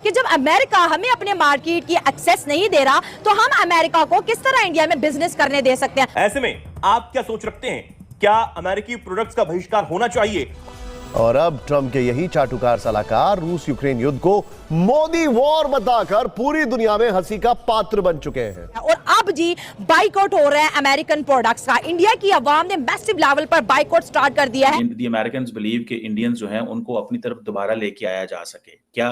कि जब अमेरिका हमें अपने मार्केट की एक्सेस नहीं दे रहा तो हम अमेरिका को किस तरह इंडिया में बिजनेस करने दे सकते हैं। ऐसे में आप क्या सोच रखते हैं, क्या अमेरिकी प्रोडक्ट्स का बहिष्कार होना चाहिए? और अब ट्रंप के यही चाटुकार सलाहकार रूस यूक्रेन युद्ध को मोदी वॉर बताकर पूरी दुनिया में हंसी का पात्र बन चुके हैं। और अब जी बाइकआउट हो रहा है अमेरिकन प्रोडक्ट्स का। इंडिया की अवाम ने मैसिव लेवल पर बाइकआउट स्टार्ट कर दिया है। द अमेरिकन्स बिलीव कि इंडियंस जो हैं उनको अपनी तरफ दोबारा लेके आया जा सके। क्या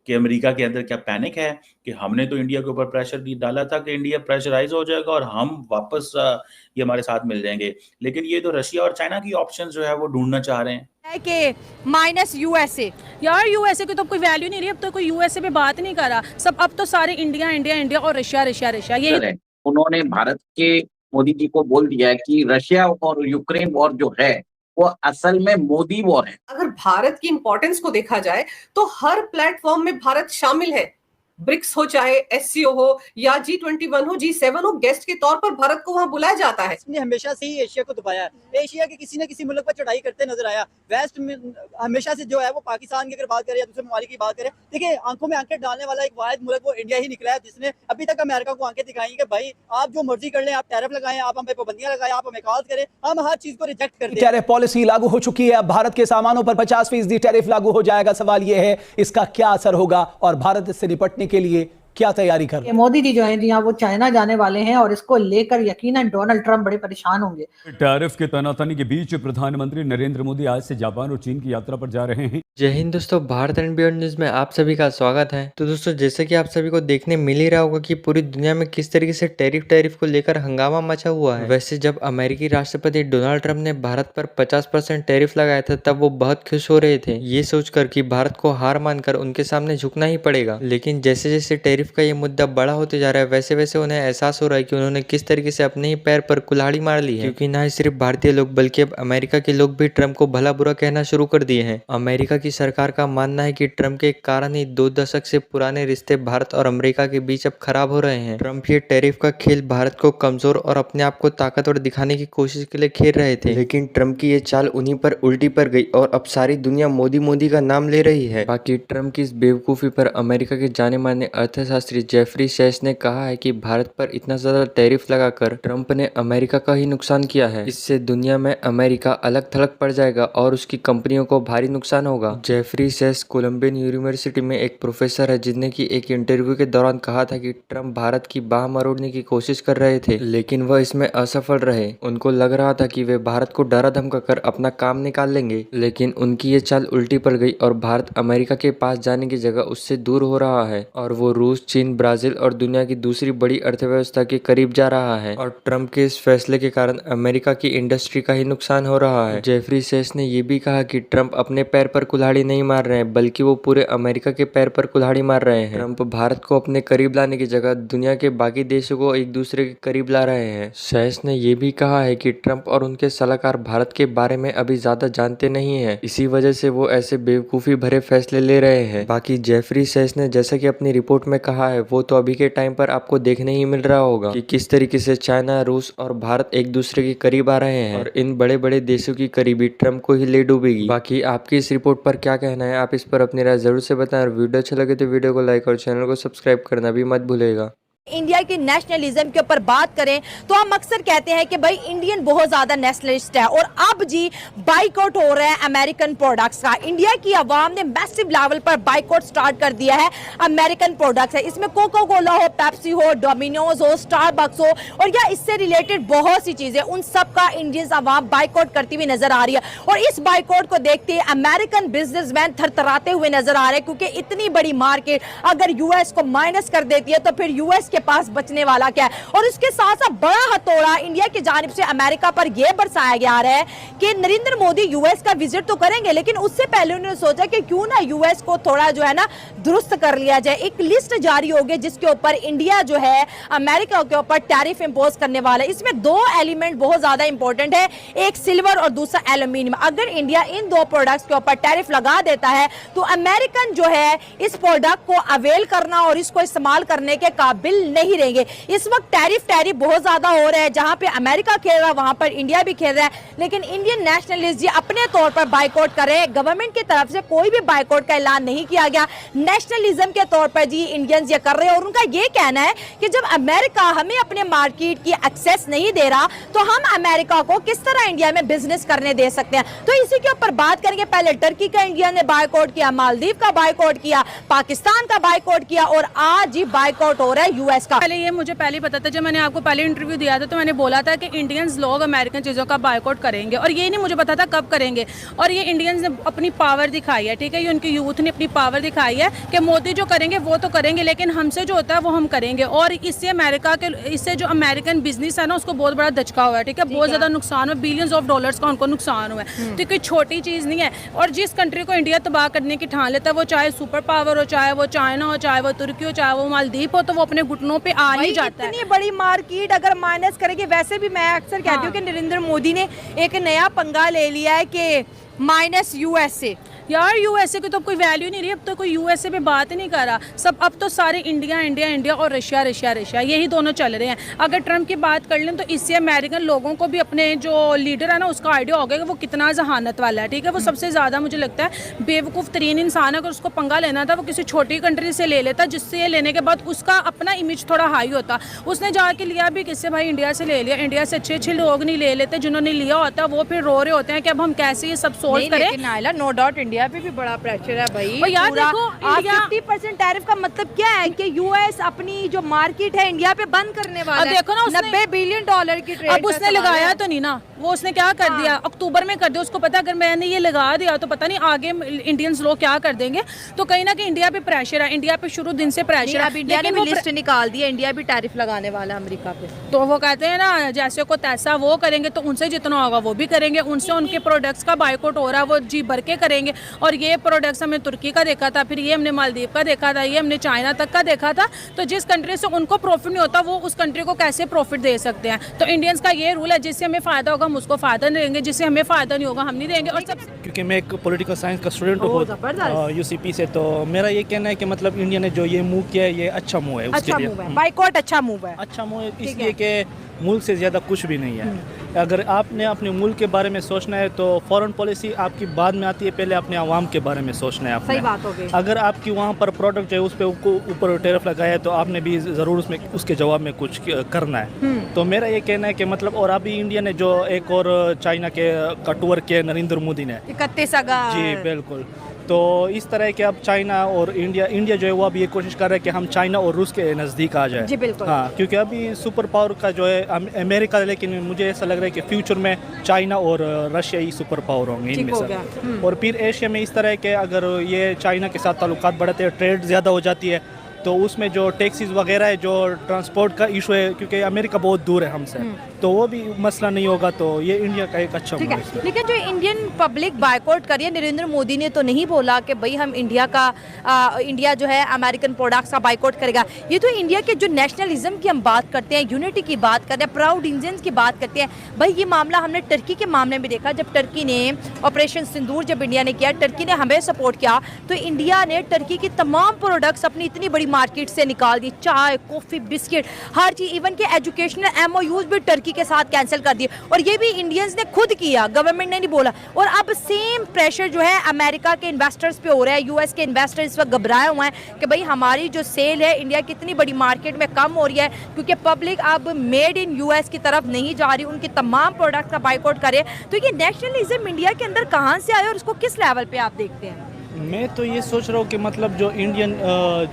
कि अमेरिका के अंदर क्या पैनिक है कि हमने तो इंडिया के ऊपर प्रेशर डाला था कि इंडिया प्रेशराइज हो जाएगा और हम वापस ये हमारे साथ मिल जाएंगे, लेकिन ये तो रशिया और चाइना की ऑप्शन जो है वो ढूंढना चाह रहे हैं कि माइनस यूएसए। यार यूएसए की तो कोई वैल्यू नहीं रही, अब तो कोई यूएसए पे बात नहीं कर रहा, सब अब तो सारे इंडिया इंडिया इंडिया और रशिया रशिया रशिया। ये उन्होंने भारत के मोदी जी को बोल दिया है कि रशिया और यूक्रेन वॉर जो है वो असल में मोदी वॉर है। अगर भारत की इंपॉर्टेंस को देखा जाए तो हर प्लेटफॉर्म में भारत शामिल है। ब्रिक्स हो, चाहे एससीओ हो या G21 हो, G7 हो, गेस्ट के तौर पर भारत को वहां बुलाया जाता है। इसने हमेशा से ही एशिया को दबाया है। एशिया के किसी न किसी मुल्क पर चढ़ाई करते नजर आया। वेस्ट में हमेशा से जो है वो पाकिस्तान की अगर बात करें या दूसरे ममालिक की बात करें, देखिए आंखों में आंखें डालने वाला एक वाहिद मुल्क वो इंडिया ही निकला है जिसने अभी तक अमेरिका को आंखें दिखाई कि भाई आप जो मर्जी कर लें, आप टैरिफ लगाएं, आप हम पे पाबंदियां लगाएं, आप हमें कॉल करें, हम हर चीज को रिजेक्ट कर दें। टैरिफ पॉलिसी लागू हो चुकी है, अब भारत के सामानों पर 50% टैरिफ लागू हो जाएगा। सवाल यह है इसका क्या असर होगा और भारत इससे निपटने के लिए क्या तैयारी कर रहे हैं? मोदी जी जो है जी वो चाइना जाने वाले हैं और इसको लेकर यकीनन डोनाल्ड ट्रंप बड़े परेशान होंगे। टैरिफ के तनातनी के बीच प्रधानमंत्री नरेंद्र मोदी आज से जापान और चीन की यात्रा पर जा रहे हैं। जय हिंद दोस्तों, भारत एंड बियॉन्ड न्यूज में आप सभी का स्वागत है। तो दोस्तों जैसे कि आप सभी को देखने मिल ही रहा होगा कि पूरी दुनिया में किस तरीके से टैरिफ को लेकर हंगामा मचा हुआ है। वैसे जब अमेरिकी राष्ट्रपति डोनाल्ड ट्रंप ने भारत पर 50% टैरिफ लगाया था तब वो बहुत खुश हो रहे थे, ये सोचकर कि भारत को हार मानकर उनके सामने झुकना ही पड़ेगा। लेकिन जैसे जैसे टैरिफ का ये मुद्दा बड़ा होते जा रहा है वैसे वैसे उन्हें एहसास हो रहा है कि उन्होंने किस तरीके से अपने ही पैर पर कुल्हाड़ी मार ली है, क्योंकि ना ही सिर्फ भारतीय लोग बल्कि अब अमेरिका के लोग भी ट्रंप को भला बुरा कहना शुरू कर दिए हैं। अमेरिका की सरकार का मानना है कि ट्रंप के कारण ही 2 दशक से पुराने रिश्ते भारत और अमेरिका के बीच अब खराब हो रहे हैं। ट्रंप ये टैरिफ का खेल भारत को कमजोर और अपने आप को ताकतवर दिखाने की कोशिश के लिए खेल रहे थे, लेकिन ट्रंप की ये चाल उन्हीं पर उल्टी पड़ गई और अब सारी दुनिया मोदी मोदी का नाम ले रही है। बाकी ट्रंप की इस बेवकूफी पर अमेरिका के जाने माने अर्थशास्त्री जेफरी सेश ने कहा है कि भारत पर इतना ज्यादा टैरिफ लगाकर ट्रंप ने अमेरिका का ही नुकसान किया है। इससे दुनिया में अमेरिका अलग थलग पड़ जाएगा और उसकी कंपनियों को भारी नुकसान होगा। जेफरी सेश कोलंबियन यूनिवर्सिटी में एक प्रोफेसर है जिसने की एक इंटरव्यू के दौरान कहा था कि ट्रंप भारत की बाह मरोड़ने की कोशिश कर रहे थे लेकिन वह इसमें असफल रहे। उनको लग रहा था कि वे भारत को डरा धमका कर अपना काम निकाल लेंगे, लेकिन उनकी ये चाल उल्टी पड़ गई और भारत अमेरिका के पास जाने की जगह उससे दूर हो रहा है और वो रूस, चीन, ब्राजील और दुनिया की दूसरी बड़ी अर्थव्यवस्था के करीब जा रहा है। और ट्रंप के इस फैसले के कारण अमेरिका की इंडस्ट्री का ही नुकसान हो रहा है। जेफरी सेश ने यह भी कहा कि ट्रंप अपने पैर पर कुल्हाड़ी नहीं मार रहे हैं बल्कि वो पूरे अमेरिका के पैर पर कुल्हाड़ी मार रहे हैं। ट्रंप भारत को अपने करीब लाने की जगह दुनिया के बाकी देशों को एक दूसरे के करीब ला रहे हैं। सेश ने यह भी कहा है कि ट्रंप और उनके सलाहकार भारत के बारे में अभी ज्यादा जानते नहीं है, इसी वजह से वो ऐसे बेवकूफी भरे फैसले ले रहे हैं। बाकी जेफरी सेश ने जैसा कि अपनी रिपोर्ट में कहा है वो तो अभी के टाइम पर आपको देखने ही मिल रहा होगा कि किस तरीके से चाइना, रूस और भारत एक दूसरे के करीब आ रहे हैं और इन बड़े बड़े देशों की करीबी ट्रंप को ही ले डूबेगी। बाकी आपकी इस रिपोर्ट पर क्या कहना है, आप इस पर अपनी राय जरूर से बताएं और वीडियो अच्छा लगे तो वीडियो को लाइक और चैनल को सब्सक्राइब करना भी मत भूलेगा। इंडिया की नेशनलिज्म के ऊपर बात करें तो हम अक्सर कहते हैं कि भाई इंडियन बहुत ज्यादा नेशनलिस्ट है और अब जी बाइकआउट हो रहा है अमेरिकन प्रोडक्ट्स का। इंडिया की आवाम ने मैसिव लेवल पर बाइकआउट स्टार्ट कर दिया है अमेरिकन प्रोडक्ट्स है। इसमें कोका कोला हो, पेप्सी हो, डोमिनोज हो, स्टारबक्स हो और या इससे रिलेटेड बहुत सी चीजें, उन सब का इंडियन आवाम बाइकआउट करती हुई नजर आ रही है। और इस बाइकआउट को देखते अमेरिकन बिजनेसमैन थरथराते हुए नजर आ रहे हैं क्योंकि इतनी बड़ी मार्केट अगर यूएस को माइनस कर देती है तो फिर यूएस के पास बचने वाला क्या है। और इसके साथ साथ बड़ा हथौड़ा इंडिया की जानिब से अमेरिका पर यह बरसाया जा रहा है कि नरेंद्र मोदी यूएस का विजिट तो करेंगे लेकिन उससे पहले उन्होंने सोचा कि क्यों ना यूएस को थोड़ा जो है ना दुरुस्त कर लिया जाए। एक लिस्ट जारी होगी जिसके ऊपर इंडिया जो है अमेरिका के ऊपर टैरिफ इंपोज करने वाला है। इसमें 2 एलिमेंट बहुत ज्यादा इंपॉर्टेंट है, एक सिल्वर और दूसरा एल्यूमिनियम। अगर इंडिया इन 2 प्रोडक्ट्स के ऊपर टैरिफ लगा देता है तो अमेरिकन जो है इस प्रोडक्ट को अवेल करना और इसको इस्तेमाल करने के काबिल शामिल नहीं रहेंगे। इस वक्त टैरिफ बहुत ज्यादा हो रहा है, जहां पे अमेरिका खेल रहा है वहां पर इंडिया भी खेल रहा है, लेकिन इंडियन नेशनलिस्ट जी अपने तौर पर बाइकआउट कर रहे हैं। गवर्नमेंट की तरफ से कोई भी बाइकआउट का ऐलान नहीं किया गया, नेशनलिज्म के तौर पर जी इंडियंस ये कर रहे हैं। और उनका ये कहना है कि जब अमेरिका हमें अपने मार्केट की एक्सेस नहीं दे रहा तो हम अमेरिका को किस तरह इंडिया में बिजनेस करने दे सकते हैं। तो इसी के ऊपर बात करेंगे। पहले टर्की का इंडिया ने बाइकआउट किया, मालदीव का बाइकआउट किया, पाकिस्तान का बाइकआउट किया और आज ही बाइकआउट हो रहा है यूएस का। पहले ये मुझे पहले पता था, जब मैंने आपको पहले इंटरव्यू दिया था तो मैंने बोला था कि इंडियंस लोग अमेरिकन चीज़ों का बाइकआउट करेंगे, और ये नहीं मुझे पता था कब करेंगे। और ये इंडियंस ने अपनी पावर दिखाई है, ठीक है, ये उनकी यूथ ने अपनी पावर दिखाई है कि मोदी जो करेंगे वो तो करेंगे, लेकिन हमसे जो होता है वो हम करेंगे। और इससे जो अमेरिकन बिजनेस है ना उसको बहुत बड़ा धचका हुआ है, ठीक है, बहुत ज़्यादा नुकसान हुआ, बिलियंस ऑफ डॉलर्स का उनको नुकसान हुआ है। तो कोई छोटी चीज़ नहीं है। और जिस कंट्री को इंडिया तबाह करने की ठान लेता है, वो चाहे सुपर पावर हो, चाहे वो चाइना हो, चाहे वो तुर्की हो, चाहे वो मालदीव हो, तो वो अपने घुटनों पे आ ही जाता है। इतनी बड़ी मार्केट अगर माइनस करेगी, वैसे भी मैं अक्सर कहती हूँ कि नरेंद्र मोदी ने एक नया पंगा ले लिया है कि माइनस यूएसए। यार यूएसए की तो कोई वैल्यू नहीं रही, अब तो कोई यूएसए पे बात ही नहीं कर रहा। सब अब तो सारे इंडिया इंडिया इंडिया और रशिया रशिया रशिया, यही दोनों चल रहे हैं। अगर ट्रम्प की बात कर लें तो इससे अमेरिकन लोगों को भी अपने जो लीडर है ना उसका आइडिया हो गया कि वो कितना जहानत वाला है, ठीक है। वो सबसे ज़्यादा मुझे लगता है बेवकूफ़ तरीन इंसान है। अगर उसको पंगा लेना था वो किसी छोटी कंट्री से ले लेता, जिससे लेने के बाद उसका अपना इमेज थोड़ा हाई होता। उसने जाके लिया भी किससे भाई, इंडिया से ले लिया। इंडिया से अच्छे लोग नहीं ले लेते, जिन्होंने लिया होता है वो फिर रो रहे होते हैं कि अब हम कैसे ये सब सोल्व करें। नो डाउट इंडिया पे भी बड़ा प्रेशर है भाई। और यार देखो, इंडिया 50% टैरिफ का मतलब क्या है कि यूएस अपनी जो मार्केट है इंडिया पे बंद करने वाला है। देखो ना, $90 बिलियन की ट्रेड। अब उसने लगाया तो नहीं ना, वो उसने क्या कर दिया, अक्टूबर में कर दिया। उसको पता अगर मैंने ये लगा दिया तो पता नहीं आगे इंडियंस लोग क्या कर देंगे। तो कहीं ना कहीं इंडिया पे प्रेशर है, इंडिया पे शुरू दिन से प्रेशर है। इंडिया ने भी लिस्ट निकाल दी है, इंडिया भी टैरिफ लगाने वाला है अमेरिका पे। तो वो कहते हैं ना जैसे को तैसा वो करेंगे, तो उनसे जितना होगा वो भी करेंगे। उनसे उनके प्रोडक्ट्स का बाइकआउट हो रहा है, वो जी भर के करेंगे। और ये प्रोडक्ट्स हमने तुर्की का देखा था, फिर ये हमने मालदीव का देखा था, ये हमने चाइना तक का देखा था। तो जिस कंट्री से उनको प्रॉफिट नहीं होता वो उस कंट्री को कैसे प्रॉफिट दे सकते हैं। तो इंडियंस का ये रूल है, जिससे हमें फायदा होगा हम उसको फायदा नहीं देंगे, जिससे हमें फायदा नहीं होगा हम नहीं देंगे। और सब क्योंकि मैं एक पॉलिटिकल साइंस का स्टूडेंट हूँ यूसीपी से, तो मेरा ये कहना है कि मतलब इंडिया ने जो ये मूव किया है ये अच्छा मूव है। अच्छा मूव है, बाइकआउट अच्छा मूव है। अच्छा मूव है इसलिए कि मुल्क से ज़्यादा कुछ भी नहीं है। अगर आपने अपने मुल्क के बारे में सोचना है तो फॉरेन पॉलिसी आपकी बाद में आती है, पहले अपने आवाम के बारे में सोचना है आपने। सही बात हो गई। अगर आपकी वहाँ पर प्रोडक्ट जो है उस पर ऊपर टैरिफ लगाया है तो आपने भी ज़रूर उसमें उसके जवाब में कुछ करना है। तो मेरा ये कहना है कि मतलब, और अभी इंडिया ने जो एक और चाइना के का टूर किया नरेंद्र मोदी ने 31 अगस्त। जी बिल्कुल। तो इस तरह के अब चाइना और इंडिया जो है वो अभी ये कोशिश कर रहा है कि हम चाइना और रूस के नज़दीक आ जाए। जी बिल्कुल। हाँ, क्योंकि अभी सुपर पावर का जो है अमेरिका, लेकिन मुझे ऐसा लग रहा है कि फ्यूचर में चाइना और रशिया ही सुपर पावर होंगे इनमें से। और फिर एशिया में इस तरह है कि अगर ये चाइना के साथ ताल्लुकात बढ़ते हैं, ट्रेड ज़्यादा हो जाती है, तो उसमें जो टैक्सीज वगैरह है, जो ट्रांसपोर्ट का इशू है, क्योंकि अमेरिका बहुत दूर है हमसे, तो वो भी मसला नहीं होगा। तो ये इंडिया का एक अच्छा ठीक है। लेकिन जो इंडियन पब्लिक बाइकआउट करिए, नरेंद्र मोदी ने तो नहीं बोला कि भाई हम इंडिया जो है अमेरिकन प्रोडक्ट्स का बाइकआउट करेगा। ये तो इंडिया के जो नेशनलिज्म की हम बात करते हैं, यूनिटी की बात करते हैं, प्राउड इंडियंस की बात करते हैं। भाई ये मामला हमने टर्की के मामले में देखा, जब टर्की ने ऑपरेशन सिंदूर जब इंडिया ने किया, टर्की ने हमें सपोर्ट किया, तो इंडिया ने टर्की की तमाम प्रोडक्ट्स अपनी इतनी बड़ी मार्केट से निकाल दी। चाय, कॉफी, बिस्किट, हर चीज, इवन के एजुकेशनल एमओयूज भी टर्की के साथ कैंसिल कर दिए। और ये भी इंडियंस ने खुद किया, गवर्नमेंट ने नहीं बोला। और अब सेम प्रेशर जो है अमेरिका के इन्वेस्टर्स पे हो रहा है। यूएस के इन्वेस्टर्स इस वक्त घबराए हुए हैं कि भाई हमारी जो सेल है इंडिया की इतनी बड़ी मार्केट में कम हो रही है, क्योंकि पब्लिक अब मेड इन यूएस की तरफ नहीं जा रही, उनकी तमाम प्रोडक्ट्स का बाइकआउट करे। तो ये नेशनलिज्म इंडिया के अंदर कहाँ से आया और इसको किस लेवल पे आप देखते हैं? मैं तो ये सोच रहा हूँ कि मतलब जो इंडियन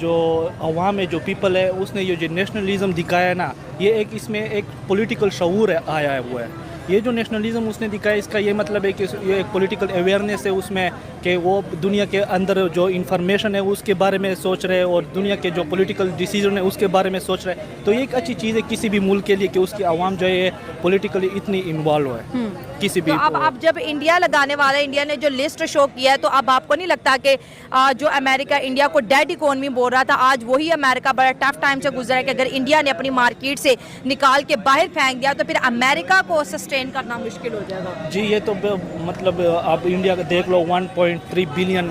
जो अवाम है, जो पीपल है, उसने ये जो नेशनलिज्म दिखाया है ना, ये एक इसमें एक पॉलिटिकल शऊर आया हुआ है। ये जो नेशनलिज्म उसने दिखाया, इसका ये मतलब है कि ये एक पॉलिटिकल अवेयरनेस है उसमें, कि वो दुनिया के अंदर जो इंफॉर्मेशन है उसके बारे में सोच रहे हैं और दुनिया के जो पॉलिटिकल डिसीजन है उसके बारे में सोच रहे हैं। तो ये एक अच्छी चीज़ है किसी भी मुल्क के लिए कि उसकी आवाम जो है पॉलिटिकली इतनी इन्वॉल्व है किसी भी। तो अब जब इंडिया लगाने वाला है, इंडिया ने जो लिस्ट शो किया है, तो अब आपको नहीं लगता कि जो अमेरिका इंडिया को डेड इकोनॉमी बोल रहा था, आज वही अमेरिका बड़ा टफ टाइम से गुजरा है कि अगर इंडिया ने अपनी मार्केट से निकाल के बाहर फेंक दिया तो फिर अमेरिका को सस्टेन करना मुश्किल हो जाएगा? जी, ये तो मतलब आप इंडिया का देख लो, 1.3 बिलियन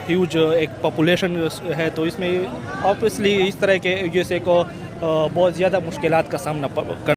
ह्यूज एक पॉपुलेशन है, तो इसमें ऑब्वियसली इस तरह के जैसे को बहुत ज़्यादा मुश्किलात का सामना कर